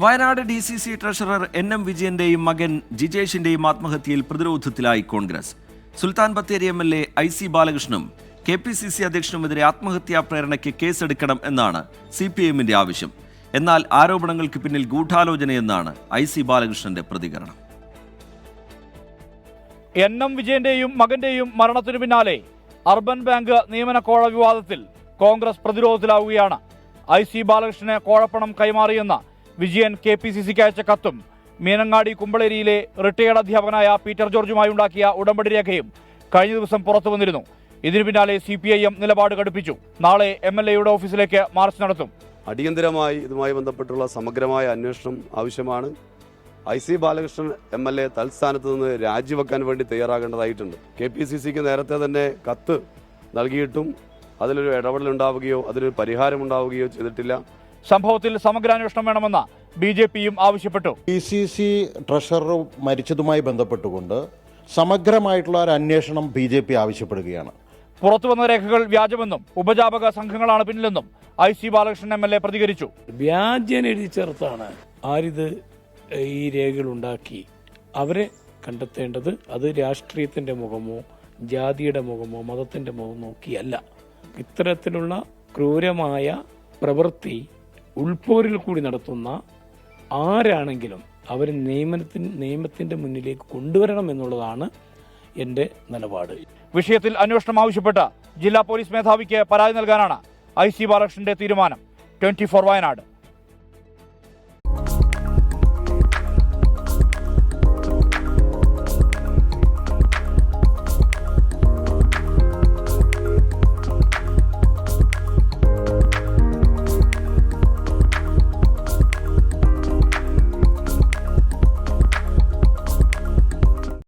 Wayanad DCC treasurer NM വിജയന്റെയും മകൻ ജിജേഷിന്റെയും ആത്മഹത്യയിൽ പ്രതിരോധത്തിലായി Congress. Sultan Bathery MLA IC ബാലകൃഷ്ണനും KPCC അധ്യക്ഷനുമെതിരെ ആത്മഹത്യാ പ്രേരണയ്ക്ക് കേസെടുക്കണം എന്നാണ് CPIMന്റെ ആവശ്യം. എന്നാൽ ആരോപണങ്ങൾക്ക് പിന്നിൽ ഗൂഢാലോചനയെന്നാണ് IC ബാലകൃഷ്ണന്റെ പ്രതികരണം. NM വിജയന്റെയും മകന്റെയും മരണത്തിനു പിന്നാലെ അർബൻ ബാങ്ക് നിയമന കോഴ വിവാദത്തിൽ കോൺഗ്രസ് പ്രതിരോധത്തിലാവുകയാണ്. IC ബാലകൃഷ്ണന് കോഴപ്പണം കൈമാറിയെന്ന വിജയൻ KPCCക്ക് അയച്ച കത്തും മീനങ്ങാടി കുമ്പളേരിയിലെ റിട്ടയേർഡ് അധ്യാപകനായ പീറ്റർ ജോർജുമായി ഉണ്ടാക്കിയ ഉടമ്പടി രേഖയും കഴിഞ്ഞ ദിവസം പുറത്തു വന്നിരുന്നു. ഇതിനു പിന്നാലെ CPIM നിലപാട് കടുപ്പിച്ചു. നാളെ MLAയുടെ ഓഫീസിലേക്ക് മാർച്ച് നടത്തും. അടിയന്തരമായി ഇതുമായി ബന്ധപ്പെട്ടുള്ള സമഗ്രമായ അന്വേഷണം ആവശ്യമാണ്. IC ബാലകൃഷ്ണൻ MLA തൽസ്ഥാനത്ത് നിന്ന് രാജിവെക്കാൻ വേണ്ടി തയ്യാറാകേണ്ടതായിട്ടുണ്ട്. KPCCക്ക് നേരത്തെ തന്നെ കത്ത് നൽകിയിട്ടും അതിലൊരു ഇടപെടലുണ്ടാവുകയോ അതിലൊരു പരിഹാരമുണ്ടാവുകയോ ചെയ്തിട്ടില്ല. സംഭവത്തിൽ സമഗ്രാന്വേഷണം വേണമെന്ന് BJPയും ആവശ്യപ്പെട്ടു. DCC ട്രഷറർ മരിച്ചതുമായി ബന്ധപ്പെട്ടുകൊണ്ട് സമഗ്രമായിട്ടുള്ള ഒരു അന്വേഷണം BJP ആവശ്യപ്പെടുകയാണ്. പുറത്തുവന്ന രേഖകൾ വ്യാജമെന്നും ഉപജാപക സംഘങ്ങളാണ് പിന്നിലെന്നും IC ബാലകൃഷ്ണൻ MLA പ്രതികരിച്ചു. വ്യാജൻ എഴുതി ചേർത്താണ് ആരിത് ഈ രേഖകൾ ഉണ്ടാക്കി. അവരെ കണ്ടെത്തേണ്ടത് അത് രാഷ്ട്രീയത്തിന്റെ മുഖമോ ജാതിയുടെ മുഖമോ മതത്തിന്റെ മുഖമോ നോക്കിയല്ല. ഇത്തരത്തിലുള്ള ക്രൂരമായ പ്രവൃത്തി ഉൾപോരിൽ കൂടി നടത്തുന്ന ആരാണെങ്കിലും അവർ നിയമത്തിന്റെ മുന്നിലേക്ക് കൊണ്ടുവരണം എന്നുള്ളതാണ് എൻ്റെ നിലപാട്. വിഷയത്തിൽ അന്വേഷണം ആവശ്യപ്പെട്ട ജില്ലാ പോലീസ് മേധാവിക്ക് പരാതി നൽകാനാണ് IC ബാലകൃഷ്ണന്റെ തീരുമാനം. 24 വയനാട്.